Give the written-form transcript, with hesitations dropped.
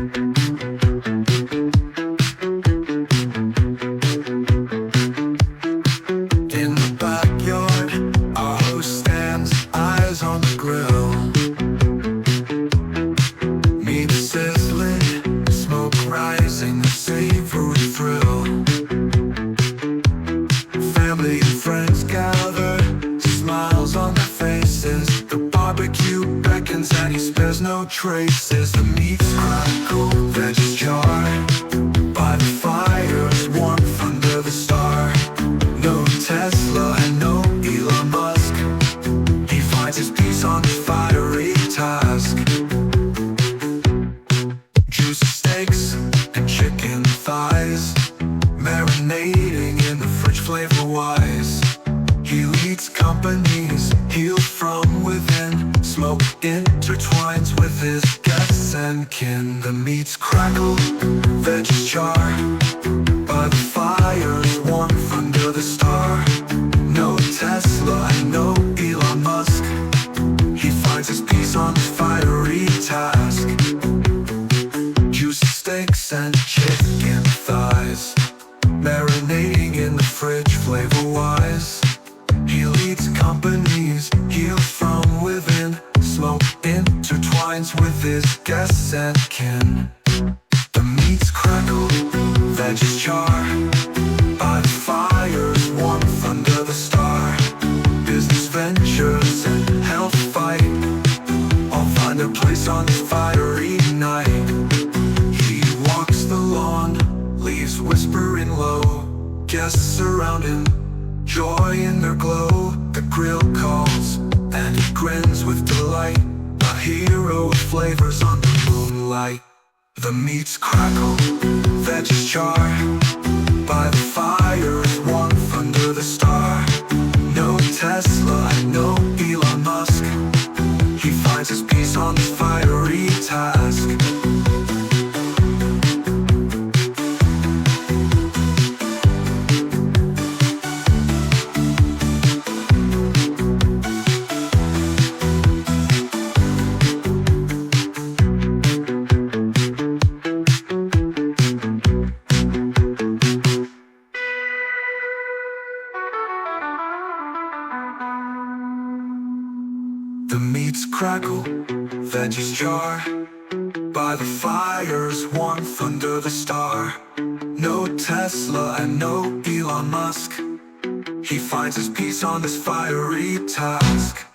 In the backyard, our host stands, eyes on the grill. Meat sizzling, smoke rising, a savory thrill. Family and friends gather, smiles on their faces. The barbecue beckons and he spares no traces. The meat's crackle, veggies char, by the fire's warmth under the star. No Tesla and no Elon Musk, he finds his peace on the fiery task. Juicy steaks and chicken thighs, marinating in the fridge flavor-wise. He leads companies, heals from within. Smoke intertwines with his guests and kin. The meat's crackle, veggies char, by the fire's warmth under the star. No Tesla and no Elon Musk, he finds his peace on his fiery task. Juicy steaks and chicken thighs, marinating in the fridge flavor-wise. He leads companies, heals from within. Smoke intertwines with his guests and kin. The meat's crackle, veggies char, by the fire's warmth under the star. Business ventures and health fight all find their place on this fiery night. He walks the lawn, leaves whispering low. Guests surround him, joy in their glow. The grill calls and he grins with delight, a hero of flavors on the moonlight. The meat's crackle, veggies char, by the fire's warmth under the star. No Tesla and no Elon Musk, he finds his peace on this fiery task. The meat's crackle, veggies char, by the fire's warmth under the star. No Tesla and no Elon Musk, he finds his peace on this fiery task.